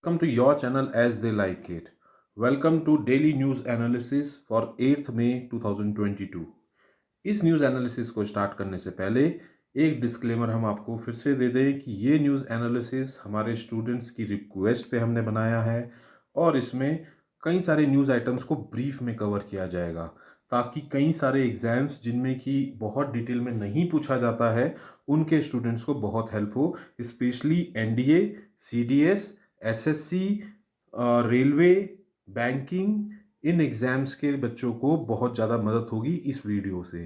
Welcome to your channel as they like it. Welcome to daily news analysis for 8th May 2022. इस news analysis को start करने से पहले एक disclaimer हम आपको फिर से दे दें कि ये न्यूज़ एनालिसिस हमारे स्टूडेंट्स की रिक्वेस्ट पे हमने बनाया है और इसमें कई सारे न्यूज़ आइटम्स को ब्रीफ में कवर किया जाएगा ताकि कई सारे एग्ज़ाम्स जिनमें कि बहुत डिटेल में नहीं पूछा जाता है उनके स्टूडेंट्स को बहुत हेल्प हो, specially NDA, CDS, SSC, railway, banking, इन एग्ज़ाम्स के बच्चों को बहुत ज़्यादा मदद होगी इस वीडियो से।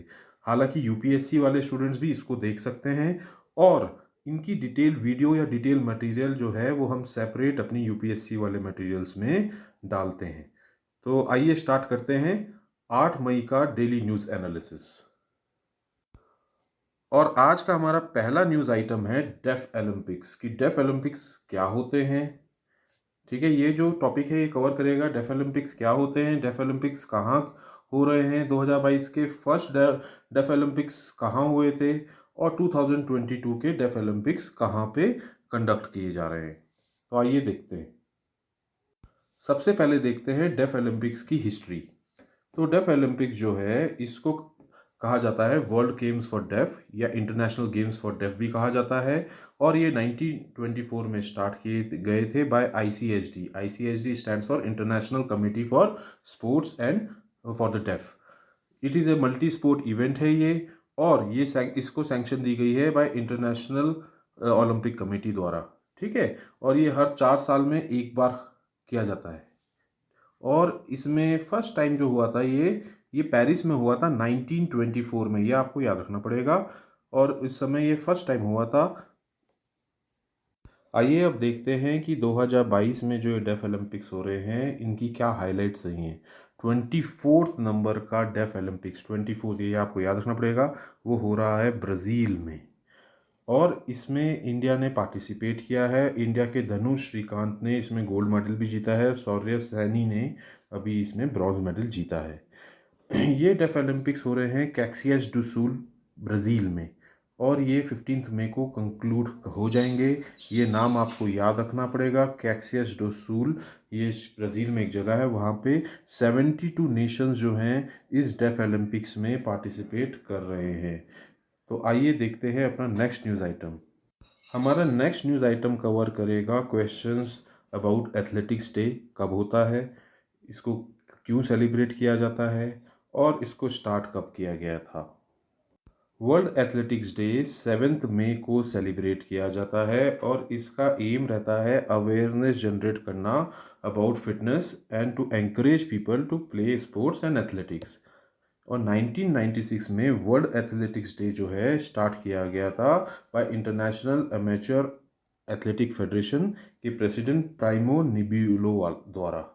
हालांकि यूपीएससी वाले स्टूडेंट्स भी इसको देख सकते हैं और इनकी डिटेल वीडियो या डिटेल मटेरियल जो है वो हम सेपरेट अपनी यूपीएससी वाले मटेरियल्स में डालते हैं। तो आइए स्टार्ट करते हैं 8 मई का डेली न्यूज़ एनालिसिस। और आज का हमारा पहला न्यूज़ आइटम है डेफ ओलंपिक्स कि डेफ ओलंपिक्स क्या होते हैं। ठीक है, ये जो टॉपिक है ये कवर करेगा डेफ ओलंपिक्स क्या होते हैं, डेफ ओलंपिक्स कहाँ हो रहे हैं, 2022 के फर्स्ट डेफ ओलंपिक्स कहाँ हुए थे और 2022 के डेफ ओलंपिक्स कहाँ पे कंडक्ट किए जा रहे हैं। तो आइए देखते हैं। सबसे पहले देखते हैं डेफ ओलंपिक्स की हिस्ट्री। तो डेफ ओलंपिक्स जो है इसको कहा जाता है वर्ल्ड गेम्स फॉर डेफ या इंटरनेशनल गेम्स फॉर डेफ भी कहा जाता है और ये 1924 में स्टार्ट किए गए थे by ICHD. ICHD stands for international committee for sports and for the deaf. It is a multi sport event है ये और ये इसको सैंक्शन दी गई है बाय इंटरनेशनल ओलंपिक कमेटी द्वारा। ठीक है, और ये हर 4 साल में एक बार किया जाता है और इसमें फर्स्ट टाइम जो हुआ था ये पेरिस में हुआ था 1924 में, ये आपको याद रखना पड़ेगा और इस समय ये फर्स्ट टाइम हुआ था। आइए अब देखते हैं कि 2022 में जो डेफ ओलंपिक्स हो रहे हैं इनकी क्या हाइलाइट्स रही हैं। 24th नंबर का डेफ ओलंपिक्स, 24 ये आपको याद रखना पड़ेगा, वो हो रहा है ब्राज़ील में और इसमें इंडिया ने पार्टिसिपेट किया है। इंडिया के धनुष श्रीकांत ने इसमें गोल्ड मेडल भी जीता है, शौर्य सैनी ने अभी इसमें ब्रॉन्ज मेडल जीता है। ये डेफ ओलंपिक्स हो रहे हैं कैक्सियस डू सुल ब्राज़ील में और ये 15 मई को कंक्लूड हो जाएंगे। ये नाम आपको याद रखना पड़ेगा, कैक्सियस डू सुल, ये ब्राज़ील में एक जगह है, वहाँ पे 72 नेशंस जो हैं इस डेफ ओलंपिक्स में पार्टिसिपेट कर रहे हैं। तो आइए देखते हैं अपना नेक्स्ट न्यूज़ आइटम। हमारा नेक्स्ट न्यूज़ आइटम कवर करेगा क्वेश्चंस अबाउट एथलेटिक्स डे, कब होता है, इसको क्यों सेलिब्रेट किया जाता है और इसको स्टार्ट कब किया गया था। वर्ल्ड एथलेटिक्स डे 7 मई को सेलिब्रेट किया जाता है और इसका एम रहता है अवेयरनेस जनरेट करना about fitness and to encourage people to play sports and athletics. और 1996 में वर्ल्ड एथलेटिक्स डे जो है स्टार्ट किया गया था bye international amateur athletic federation के प्रेसिडेंट प्राइमो निबियुलो द्वारा।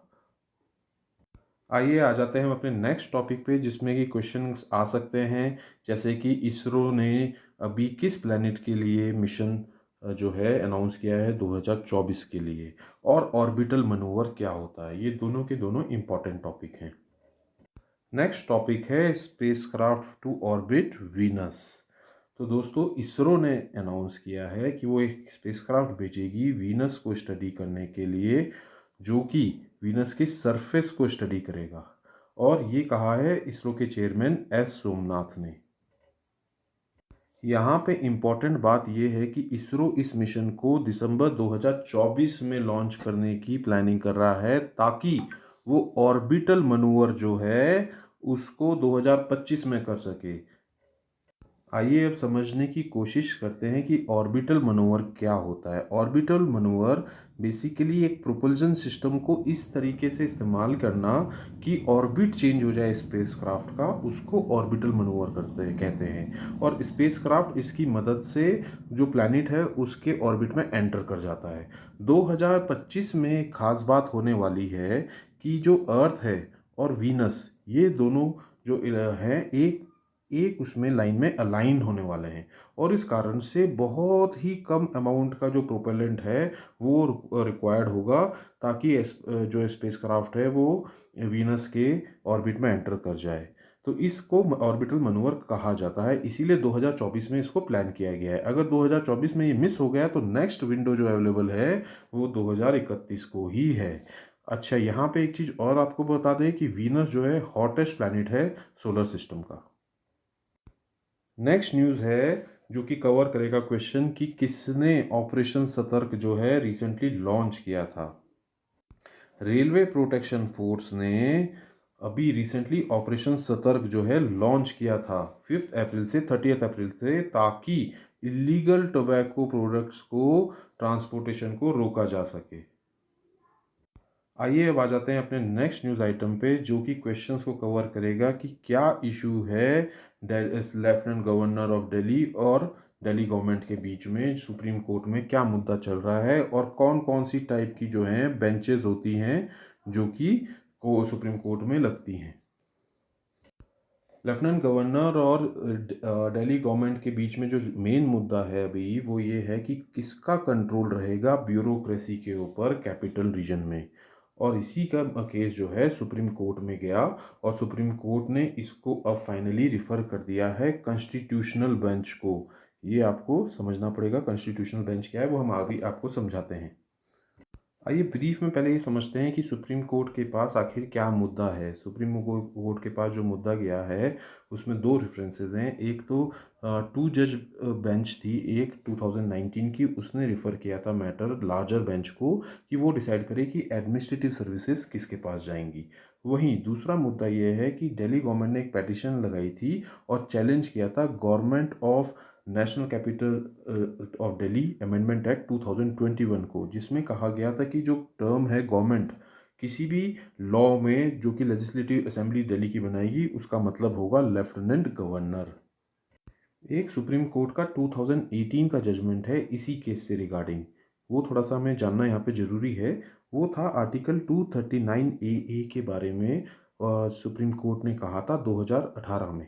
आइए आ जाते हैं हम अपने नेक्स्ट टॉपिक पे जिसमें कि क्वेश्चंस आ सकते हैं, जैसे कि इसरो ने अभी किस प्लैनेट के लिए मिशन जो है अनाउंस किया है 2024 के लिए और ऑर्बिटल मनूवर क्या होता है। ये दोनों के दोनों इम्पॉर्टेंट टॉपिक हैं। नेक्स्ट टॉपिक है स्पेसक्राफ्ट टू ऑर्बिट वीनस। तो दोस्तों इसरो ने अनाउंस किया है कि वो एक स्पेसक्राफ्ट भेजेगी वीनस को स्टडी करने के लिए, जो कि वीनस के सरफेस को स्टडी करेगा और ये कहा है इसरो के चेयरमैन एस सोमनाथ ने। यहाँ पे इम्पॉर्टेंट बात ये है कि इसरो इस मिशन को दिसंबर 2024 में लॉन्च करने की प्लानिंग कर रहा है ताकि वो ऑर्बिटल मनूवर जो है उसको 2025 में कर सके। आइए अब समझने की कोशिश करते हैं कि ऑर्बिटल मनूवर क्या होता है। ऑर्बिटल मनूवर बेसिकली एक प्रोपल्जन सिस्टम को इस तरीके से इस्तेमाल करना कि ऑर्बिट चेंज हो जाए स्पेसक्राफ्ट का, उसको ऑर्बिटल मनूवर कहते हैं और स्पेसक्राफ्ट इसकी मदद से जो प्लैनेट है उसके ऑर्बिट में एंटर कर जाता है। 2025 में एक खास बात होने वाली है कि जो अर्थ है और वीनस ये दोनों जो हैं एक उसमें लाइन में अलाइन होने वाले हैं और इस कारण से बहुत ही कम अमाउंट का जो प्रोपेलेंट है वो रिक्वायर्ड होगा ताकि जो स्पेसक्राफ्ट है वो वीनस के ऑर्बिट में एंटर कर जाए। तो इसको ऑर्बिटल मनोवर कहा जाता है, इसीलिए 2024 में इसको प्लान किया गया है। अगर 2024 में ये मिस हो गया तो नेक्स्ट विंडो जो अवेलेबल है वो 2031 को ही है। अच्छा, यहाँ पे एक चीज़ और आपको बता दें कि वीनस जो है हॉटेस्ट प्लैनेट है सोलर सिस्टम का। नेक्स्ट न्यूज़ है जो कि कवर करेगा क्वेश्चन कि किसने ऑपरेशन सतर्क जो है रिसेंटली लॉन्च किया था। रेलवे प्रोटेक्शन फोर्स ने अभी रिसेंटली ऑपरेशन सतर्क जो है लॉन्च किया था 5 अप्रैल से 30 अप्रैल से, ताकि इलीगल टोबैको प्रोडक्ट्स को ट्रांसपोर्टेशन को रोका जा सके। आइए अब आ जाते हैं अपने नेक्स्ट न्यूज़ आइटम पे, जो कि क्वेश्चंस को कवर करेगा कि क्या इशू है लेफ्टिनेंट गवर्नर ऑफ दिल्ली और दिल्ली गवर्नमेंट के बीच में, सुप्रीम कोर्ट में क्या मुद्दा चल रहा है और कौन कौन सी टाइप की जो हैं बेंचेस होती हैं जो कि सुप्रीम कोर्ट में लगती हैं। लेफ्टिनेंट गवर्नर और दिल्ली गवर्नमेंट के बीच में जो मेन मुद्दा है अभी वो ये है कि किसका कंट्रोल रहेगा ब्यूरोक्रेसी के ऊपर कैपिटल रीजन में। और इसी का केस जो है सुप्रीम कोर्ट में गया और सुप्रीम कोर्ट ने इसको अब फाइनली रिफ़र कर दिया है कॉन्स्टिट्यूशनल बेंच को। ये आपको समझना पड़ेगा कॉन्स्टिट्यूशनल बेंच क्या है, वो हम अभी आपको समझाते हैं। आइए ब्रीफ में पहले ये समझते हैं कि सुप्रीम कोर्ट के पास आखिर क्या मुद्दा है। सुप्रीम कोर्ट के पास जो मुद्दा गया है उसमें दो रेफरेंसेस हैं। एक तो 2 जज बेंच थी, एक 2019 की, उसने रिफ़र किया था मैटर लार्जर बेंच को कि वो डिसाइड करे कि एडमिनिस्ट्रेटिव सर्विसेज किसके पास जाएंगी। वहीं दूसरा मुद्दा ये है कि दिल्ली गवर्नमेंट ने एक पेटिशन लगाई थी और चैलेंज किया था government of national capital of Delhi amendment act 2021 को, जिसमें कहा गया था कि जो टर्म है गवर्नमेंट किसी भी लॉ में जो कि लेजिस्लेटिव असेंबली दिल्ली की बनाएगी उसका मतलब होगा लेफ्टिनेंट गवर्नर। एक सुप्रीम कोर्ट का 2018 का जजमेंट है इसी केस से रिगार्डिंग, वो थोड़ा सा हमें जानना यहाँ पे ज़रूरी है। वो था आर्टिकल 239 ए के बारे में। सुप्रीम कोर्ट ने कहा था 2018 में,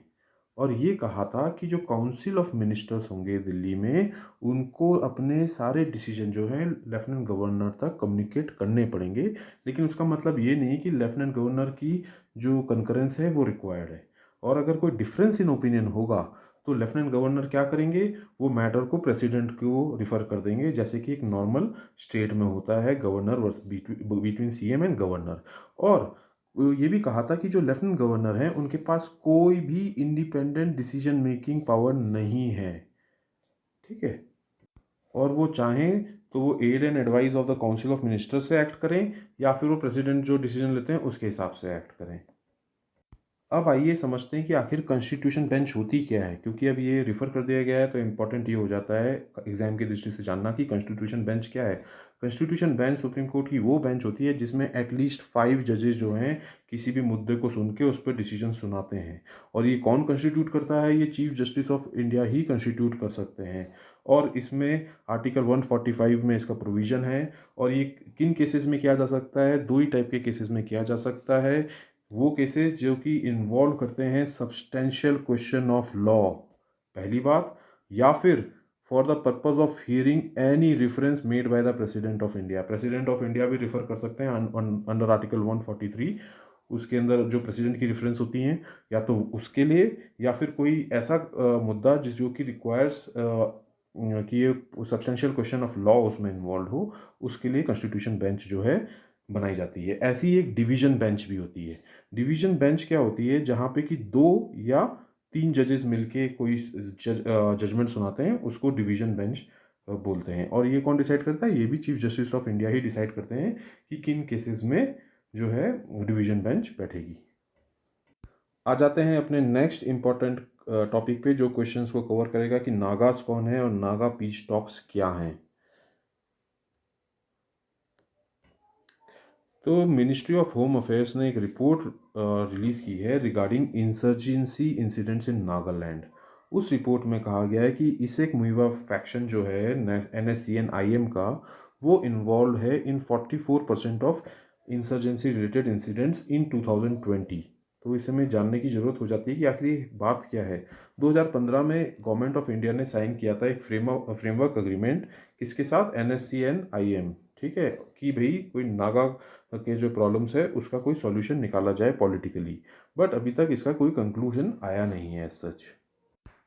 और ये कहा था कि जो काउंसिल ऑफ मिनिस्टर्स होंगे दिल्ली में उनको अपने सारे डिसीजन जो हैं लेफ्टिनेंट गवर्नर तक कम्युनिकेट करने पड़ेंगे। लेकिन उसका मतलब ये नहीं कि लेफ्टिनेंट गवर्नर की जो कंकरेंस है वो रिक्वायर्ड है। और अगर कोई डिफरेंस इन ओपिनियन होगा तो लेफ्टिनेंट गवर्नर क्या करेंगे, वो मैटर को प्रेसिडेंट को रिफ़र कर देंगे, जैसे कि एक नॉर्मल स्टेट में होता है governor between CM and governor. और ये भी कहा था कि जो लेफ्टिनेंट गवर्नर हैं उनके पास कोई भी इंडिपेंडेंट डिसीजन मेकिंग पावर नहीं है, ठीक है। और वो चाहें तो वो aid and advice of the council of ministers से एक्ट करें या फिर वो प्रेसिडेंट जो डिसीजन लेते हैं उसके हिसाब से एक्ट करें। अब आइए समझते हैं कि आखिर कॉन्स्टिट्यूशन बेंच होती क्या है, क्योंकि अब ये रिफ़र कर दिया गया है तो इम्पॉर्टेंट ये हो जाता है एग्जाम की दृष्टि से जानना कि कॉन्स्टिट्यूशन बेंच क्या है। कॉन्स्टिट्यूशन बेंच सुप्रीम कोर्ट की वो बेंच होती है जिसमें एटलीस्ट 5 जजेस जो हैं किसी भी मुद्दे को सुन के उस पर डिसीजन सुनाते हैं। और ये कौन कॉन्स्टिट्यूट करता है, ये chief justice of India he constitute कर सकते हैं। और इसमें आर्टिकल 145 में इसका प्रोविज़न है। और ये किन केसेस में किया जा सकता है, दो ही टाइप के केसेस में किया जा सकता है। वो केसेस जो कि इन्वॉल्व करते हैं सब्सटेंशियल क्वेश्चन ऑफ लॉ, पहली बात, या फिर for the purpose of hearing any reference made by the president of India. President of India भी रिफर कर सकते हैं अंडर आर्टिकल 143। उसके अंदर जो प्रेसिडेंट की रेफरेंस होती हैं या तो उसके लिए या फिर कोई ऐसा मुद्दा जो कि रिक्वायर्स कि ये सब्सटेंशियल क्वेश्चन ऑफ लॉ उसमें इन्वॉल्व हो, उसके लिए कॉन्स्टिट्यूशन बेंच जो है बनाई जाती है। ऐसी एक डिवीजन बेंच भी होती है। डिवीजन बेंच क्या होती है, जहाँ पे कि 2 या 3 जजेस मिलके कोई जजमेंट सुनाते हैं, उसको डिवीजन बेंच बोलते हैं। और ये कौन डिसाइड करता है, ये भी chief justice of India he decide करते हैं कि किन केसेस में जो है डिवीजन बेंच बैठेगी। आ जाते हैं अपने नेक्स्ट इंपॉर्टेंट टॉपिक पे, जो क्वेश्चंस को कवर करेगा कि नागास कौन है और नागा पीस टॉक्स क्या हैं। तो मिनिस्ट्री ऑफ होम अफेयर्स ने एक रिपोर्ट रिलीज़ की है रिगार्डिंग इंसर्जेंसी इंसिडेंट्स इन नागालैंड। उस रिपोर्ट में कहा गया है कि इसेक मुइवा फैक्शन जो है NSCN-IM का, वो इन्वॉल्व है इन 44% ऑफ इंसर्जेंसी रिलेटेड इंसिडेंट्स इन 2020। तो इसे में जानने की ज़रूरत हो जाती है कि आखिर ये बात क्या है। 2015 में गवर्नमेंट ऑफ इंडिया ने साइन किया था एक फ्रेमवर्क अग्रीमेंट, किसके साथ, NSCN-IM ठीक है, कि भाई कोई नागा के जो प्रॉब्लम्स है उसका कोई सॉल्यूशन निकाला जाए पॉलिटिकली, बट अभी तक इसका कोई कंक्लूजन आया नहीं है एज सच।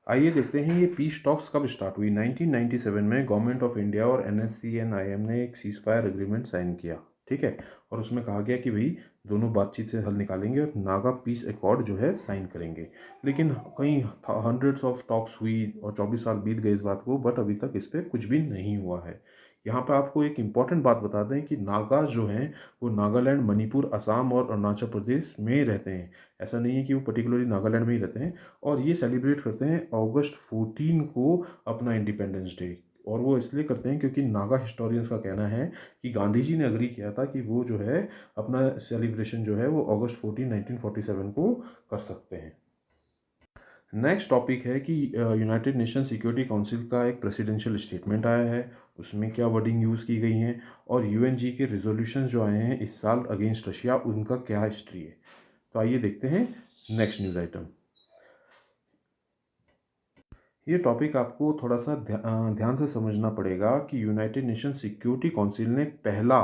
आइए देखते हैं ये पीस टॉक्स कब स्टार्ट हुई। 1997 में गवर्नमेंट ऑफ इंडिया और NSCN-IM ने एक सीज फायर एग्रीमेंट साइन किया, ठीक है, और उसमें कहा गया कि भाई दोनों बातचीत से हल निकालेंगे और नागा पीस अकॉर्ड जो है साइन करेंगे। लेकिन कई हंड्रेड्स ऑफ टॉक्स हुई और 24 साल बीत गए इस बात को, बट अभी तक इस पर कुछ भी नहीं हुआ है। यहाँ पे आपको एक इम्पॉर्टेंट बात बता दें कि नागाज जो हैं वो नागालैंड, मणिपुर, असम और अरुणाचल प्रदेश में रहते हैं। ऐसा नहीं है कि वो पर्टिकुलरली नागालैंड में ही रहते हैं। और ये सेलिब्रेट करते हैं अगस्त 14 को अपना इंडिपेंडेंस डे। और वो इसलिए करते हैं क्योंकि नागा हिस्टोरियंस का कहना है कि गांधी जी ने अग्री किया था कि वो जो है अपना सेलिब्रेशन जो है वो अगस्त 14 1947 को कर सकते हैं। नेक्स्ट टॉपिक है कि यूनाइटेड नेशन सिक्योरिटी काउंसिल का एक प्रेसिडेंशियल स्टेटमेंट आया है, उसमें क्या वर्डिंग यूज़ की गई हैं, और UNG के रिजोल्यूशन जो आए हैं इस साल अगेंस्ट रशिया, उनका क्या हिस्ट्री है। तो आइए देखते हैं नेक्स्ट न्यूज़ आइटम। ये टॉपिक आपको थोड़ा सा ध्यान से समझना पड़ेगा कि यूनाइटेड नेशन सिक्योरिटी काउंसिल ने पहला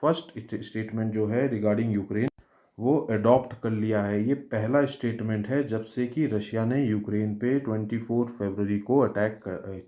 फर्स्ट स्टेटमेंट जो है रिगार्डिंग यूक्रेन वो अडॉप्ट कर लिया है। ये पहला स्टेटमेंट है जब से कि रशिया ने यूक्रेन पे 24 फरवरी को अटैक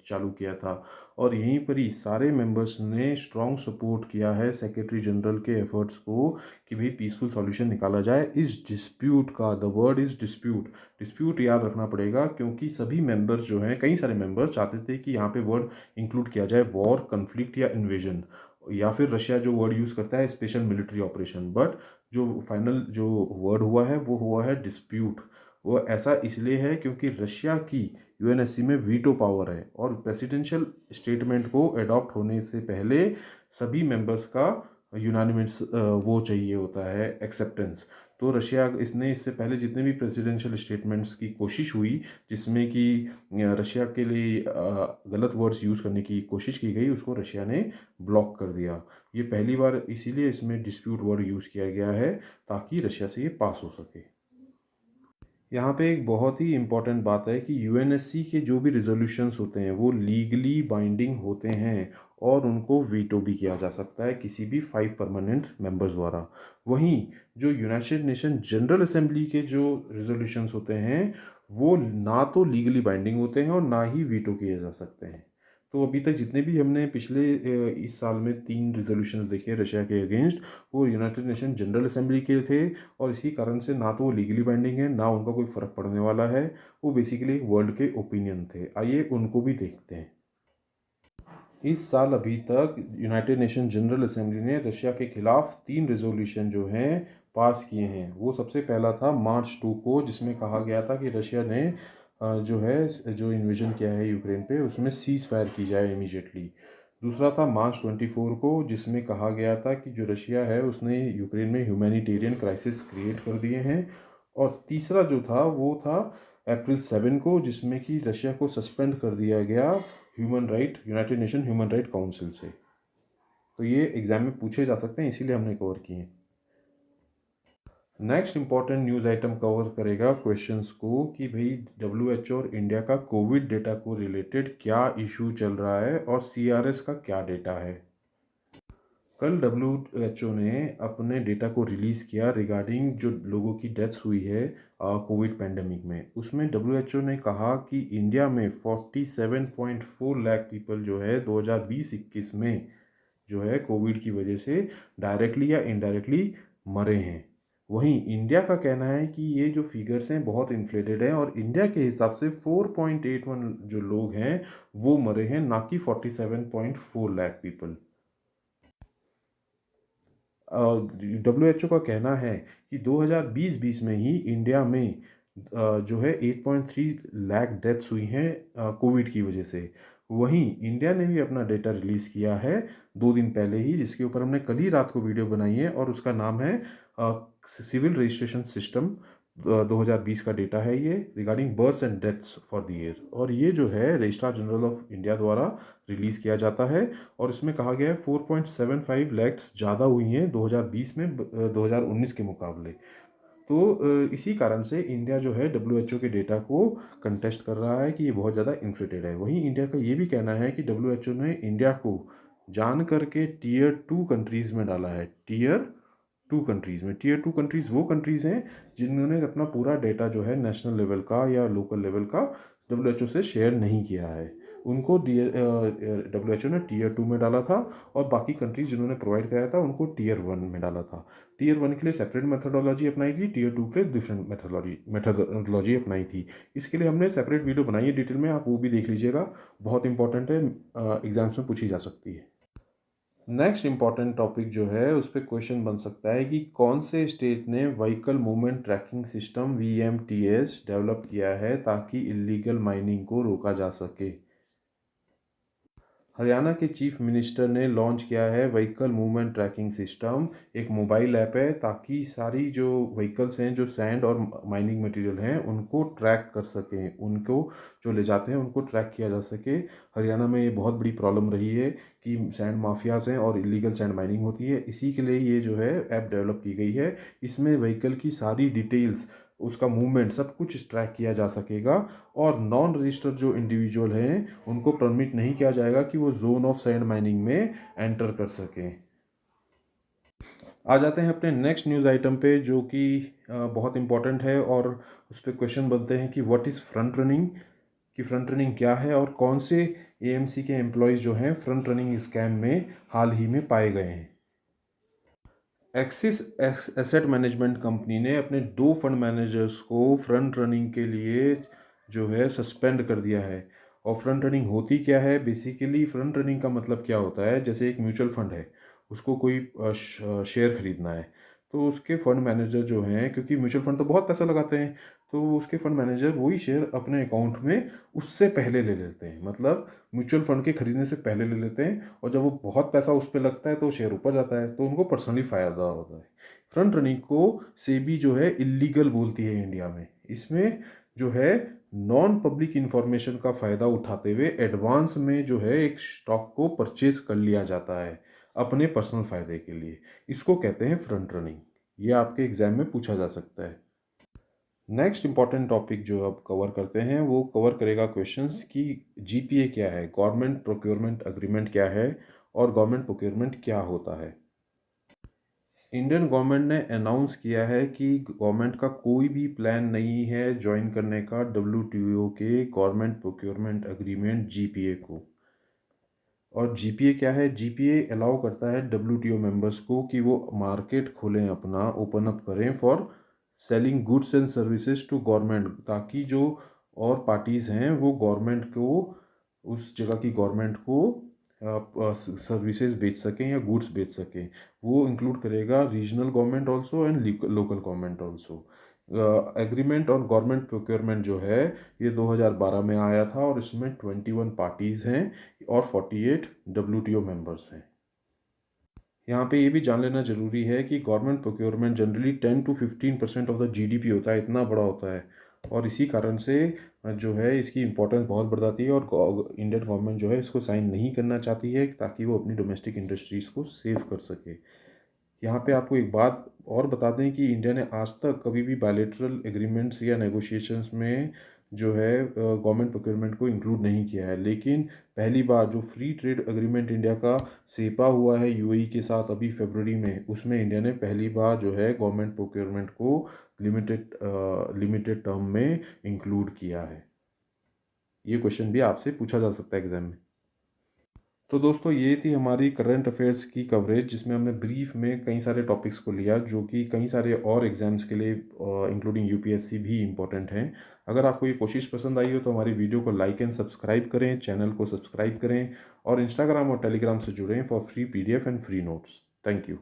चालू किया था, और यहीं पर ही सारे मेंबर्स ने स्ट्रॉन्ग सपोर्ट किया है सेक्रेटरी जनरल के एफर्ट्स को कि भाई पीसफुल सॉल्यूशन निकाला जाए इस डिस्प्यूट का। The word is dispute. Dispute याद रखना पड़ेगा क्योंकि सभी मेंबर्स जो हैं, कई सारे मेंबर्स चाहते थे कि यहाँ पे वर्ड इंक्लूड किया जाए वॉर, कन्फ्लिक्ट या इन्वेजन, या फिर रशिया जो वर्ड यूज़ करता है स्पेशल मिलिट्री ऑपरेशन। बट जो फाइनल जो वर्ड हुआ है वो हुआ है डिस्प्यूट। वो ऐसा इसलिए है क्योंकि रशिया की UNSC में वीटो पावर है, और प्रेसिडेंशियल स्टेटमेंट को अडॉप्ट होने से पहले सभी मेंबर्स का यूनानिमस वो चाहिए होता है, एक्सेप्टेंस। तो रशिया इसने इससे पहले जितने भी प्रेसिडेंशियल स्टेटमेंट्स की कोशिश हुई जिसमें कि रशिया के लिए गलत वर्ड्स यूज़ करने की कोशिश की गई, उसको रशिया ने ब्लॉक कर दिया। ये पहली बार इसीलिए इसमें डिस्प्यूट वर्ड यूज़ किया गया है ताकि रशिया से ये पास हो सके। यहाँ पे एक बहुत ही इम्पॉर्टेंट बात है कि UNSC के जो भी रिजोल्यूशंस होते हैं वो लीगली बाइंडिंग होते हैं, और उनको वीटो भी किया जा सकता है किसी भी 5 परमानेंट मेंबर्स द्वारा। वहीं जो यूनाइटेड नेशन जनरल असेंबली के जो रिजोल्यूशंस होते हैं वो ना तो लीगली बाइंडिंग होते हैं और ना ही वीटो किए जा सकते हैं। तो अभी तक जितने भी हमने पिछले इस साल में 3 रिजोल्यूशंस देखे रशिया के अगेंस्ट, वो यूनाइटेड नेशन जनरल असेंबली के थे, और इसी कारण से ना तो वो लीगली बाइंडिंग है ना उनका कोई फ़र्क पड़ने वाला है। वो बेसिकली एक वर्ल्ड के ओपिनियन थे। आइए उनको भी देखते हैं। इस साल अभी तक यूनाइटेड नेशन जनरल असेंबली ने रशिया के खिलाफ 3 रेजोल्यूशन जो हैं पास किए हैं। वो सबसे पहला था मार्च 2 को, जिसमें कहा गया था कि रशिया ने जो है जो इन्वेजन किया है यूक्रेन पे उसमें सीज़ फायर की जाए इमीडिएटली। दूसरा था मार्च 24 को, जिसमें कहा गया था कि जो रशिया है उसने यूक्रेन में ह्यूमैनिटेरियन क्राइसिस क्रिएट कर दिए हैं। और तीसरा जो था वो था अप्रैल 7 को, जिसमें कि रशिया को सस्पेंड कर दिया गया United nation human right council से। तो ये एग्जाम में पूछे जा सकते हैं, इसीलिए हमने कवर किए हैं। Next important news item cover करेगा क्वेश्चंस को कि भाई WHO और इंडिया का कोविड डेटा को रिलेटेड क्या इशू चल रहा है और CRS का क्या डेटा है। कल WHO ने अपने डेटा को रिलीज़ किया रिगार्डिंग जो लोगों की डेथ्स हुई है कोविड पैंडमिक में। उसमें WHO ने कहा कि इंडिया में 47.4 लाख पीपल जो है 2020-21 में जो है कोविड की वजह से डायरेक्टली या इनडायरेक्टली मरे हैं। वहीं इंडिया का कहना है कि ये जो फिगर्स हैं बहुत इन्फ्लेटेड हैं, और इंडिया के हिसाब से 4.81 जो लोग हैं वो मरे हैं, ना कि 47.4 लाख पीपल। WHO का कहना है कि 2020 में ही इंडिया में जो है 8.3 लाख डेथ्स हुई हैं कोविड की वजह से। वहीं इंडिया ने भी अपना डेटा रिलीज़ किया है 2 दिन पहले ही, जिसके ऊपर हमने कल ही रात को वीडियो बनाई है, और उसका नाम है सिविल रजिस्ट्रेशन सिस्टम 2020 का डेटा है ये, regarding births and deaths for the year. और ये जो है रजिस्ट्रार जनरल ऑफ इंडिया द्वारा रिलीज़ किया जाता है, और इसमें कहा गया है 4.75 लैक्स ज़्यादा हुई हैं 2020 में 2019 के मुकाबले। तो इसी कारण से इंडिया जो है WHO के डेटा को कंटेस्ट कर रहा है कि ये बहुत ज़्यादा इन्फ्लेटेड है। वहीं इंडिया का ये भी कहना है कि WHO ने इंडिया को जान करके टीयर 2 कंट्रीज़ में डाला है। टीयर 2 कंट्रीज़ में, टीयर 2 कंट्रीज़ वो कंट्रीज़ हैं जिन्होंने अपना पूरा डेटा जो है नेशनल लेवल का या लोकल लेवल का WHO से शेयर नहीं किया है, उनको WHO ने टीयर 2 में डाला था, और बाकी कंट्रीज जिन्होंने प्रोवाइड कराया था उनको टीयर 1 में डाला था। टीयर 1 के लिए सेपरेट मेथडोलॉजी अपनाई थी, टीयर 2 के लिए डिफरेंट मेथडोलॉजी अपनाई थी। इसके लिए हमने सेपरेट वीडियो बनाई है डिटेल में, आप वो भी देख लीजिएगा, बहुत इंपॉर्टेंट है, एग्जाम्स में पूछी जा सकती है। नेक्स्ट इंपॉर्टेंट टॉपिक जो है उस पर क्वेश्चन बन सकता है कि कौन से स्टेट ने vehicle movement tracking system VMTS develop किया है ताकि इलीगल माइनिंग को रोका जा सके। हरियाणा के चीफ मिनिस्टर ने लॉन्च किया है व्हीकल मूवमेंट ट्रैकिंग सिस्टम, एक मोबाइल ऐप है ताकि सारी जो व्हीकल्स हैं जो सैंड और माइनिंग मटेरियल हैं उनको ट्रैक कर सकें, उनको जो ले जाते हैं उनको ट्रैक किया जा सके। हरियाणा में ये बहुत बड़ी प्रॉब्लम रही है कि सैंड माफियाज हैं और इलीगल सैंड माइनिंग होती है, इसी के लिए ये जो है ऐप डेवलप की गई है। इसमें व्हीकल की सारी डिटेल्स, उसका मूवमेंट सब कुछ ट्रैक किया जा सकेगा, और नॉन रजिस्टर्ड जो इंडिविजुअल हैं उनको परमिट नहीं किया जाएगा कि वो जोन ऑफ सैंड माइनिंग में एंटर कर सकें। आ जाते हैं अपने नेक्स्ट न्यूज़ आइटम पे जो कि बहुत इंपॉर्टेंट है, और उस पर क्वेश्चन बनते हैं कि व्हाट इज़ फ्रंट रनिंग, कि फ्रंट रनिंग क्या है और कौन से AMC के एम्प्लॉयज़ जो हैं फ्रंट रनिंग स्कैम में हाल ही में पाए गए हैं। एक्सिस एसेट मैनेजमेंट कंपनी ने अपने 2 फंड मैनेजर्स को फ्रंट रनिंग के लिए जो है सस्पेंड कर दिया है। और फ्रंट रनिंग होती क्या है, बेसिकली फ्रंट रनिंग का मतलब क्या होता है, जैसे एक म्यूचुअल फंड है, उसको कोई शेयर खरीदना है, तो उसके फंड मैनेजर जो हैं, क्योंकि म्यूचुअल फंड तो बहुत पैसा लगाते हैं, तो उसके फंड मैनेजर वही शेयर अपने अकाउंट में उससे पहले ले लेते हैं, मतलब म्यूचुअल फंड के खरीदने से पहले ले लेते हैं, और जब वो बहुत पैसा उस पर लगता है तो शेयर ऊपर जाता है, तो उनको पर्सनली फ़ायदा होता है। फ्रंट रनिंग को सेबी जो है इलीगल बोलती है इंडिया में। इसमें जो है नॉन पब्लिक इंफॉर्मेशन का फ़ायदा उठाते हुए एडवांस में जो है एक स्टॉक को परचेज कर लिया जाता है अपने पर्सनल फ़ायदे के लिए, इसको कहते हैं फ्रंट रनिंग। ये आपके एग्ज़ाम में पूछा जा सकता है। नेक्स्ट इंपॉर्टेंट टॉपिक जो अब कवर करते हैं वो कवर करेगा क्वेश्चंस कि GPA क्या है, गवर्नमेंट प्रोक्योरमेंट एग्रीमेंट क्या है, और गवर्नमेंट प्रोक्योरमेंट क्या होता है। इंडियन गवर्नमेंट ने अनाउंस किया है कि गवर्नमेंट का कोई भी प्लान नहीं है ज्वाइन करने का WTO के गवर्नमेंट प्रोक्योरमेंट एग्रीमेंट GPA को। और GPA क्या है, GPA अलाउ करता है WTO मेंबर्स को कि वो मार्केट खोलें, अपना ओपन अप करें for selling goods and services to government, ताकि जो और पार्टीज़ हैं वो गवर्नमेंट को, उस जगह की गवर्नमेंट को सर्विसेज बेच सकें या गुड्स बेच सकें। वो इंक्लूड करेगा regional government also and local government also. Agreement on government procurement जो है ये 2012 में आया था, और इसमें 21 पार्टीज़ हैं और 48 WTO मेंबर्स हैं। यहाँ पे ये भी जान लेना ज़रूरी है कि government procurement generally 10 to 15% of the GDP होता है, इतना बड़ा होता है, और इसी कारण से जो है इसकी इम्पोर्टेंस बहुत बढ़ जाती है, और इंडियन गवर्नमेंट जो है इसको साइन नहीं करना चाहती है ताकि वो अपनी डोमेस्टिक इंडस्ट्रीज़ को सेव कर सके। यहाँ पे आपको एक बात और बता दें कि इंडिया ने आज तक कभी भी बायलैटरल एग्रीमेंट्स या नेगोशिएशंस में जो है गवर्नमेंट प्रोक्योरमेंट को इंक्लूड नहीं किया है, लेकिन पहली बार जो फ्री ट्रेड एग्रीमेंट इंडिया का सेपा हुआ है UAE के साथ अभी फरवरी में, उसमें इंडिया ने पहली बार जो है गवर्नमेंट प्रोक्योरमेंट को लिमिटेड टर्म में इंक्लूड किया है। ये क्वेश्चन भी आपसे पूछा जा सकता है एग्जाम में। तो दोस्तों ये थी हमारी करंट अफेयर्स की कवरेज, जिसमें हमने ब्रीफ में कई सारे टॉपिक्स को लिया जो कि कई सारे और एग्जाम्स के लिए इंक्लूडिंग UPSC भी इम्पोर्टेंट हैं। अगर आपको ये कोशिश पसंद आई हो तो हमारी वीडियो को लाइक एंड सब्सक्राइब करें, चैनल को सब्सक्राइब करें, और इंस्टाग्राम और टेलीग्राम से जुड़ें for free PDF and free notes. Thank you.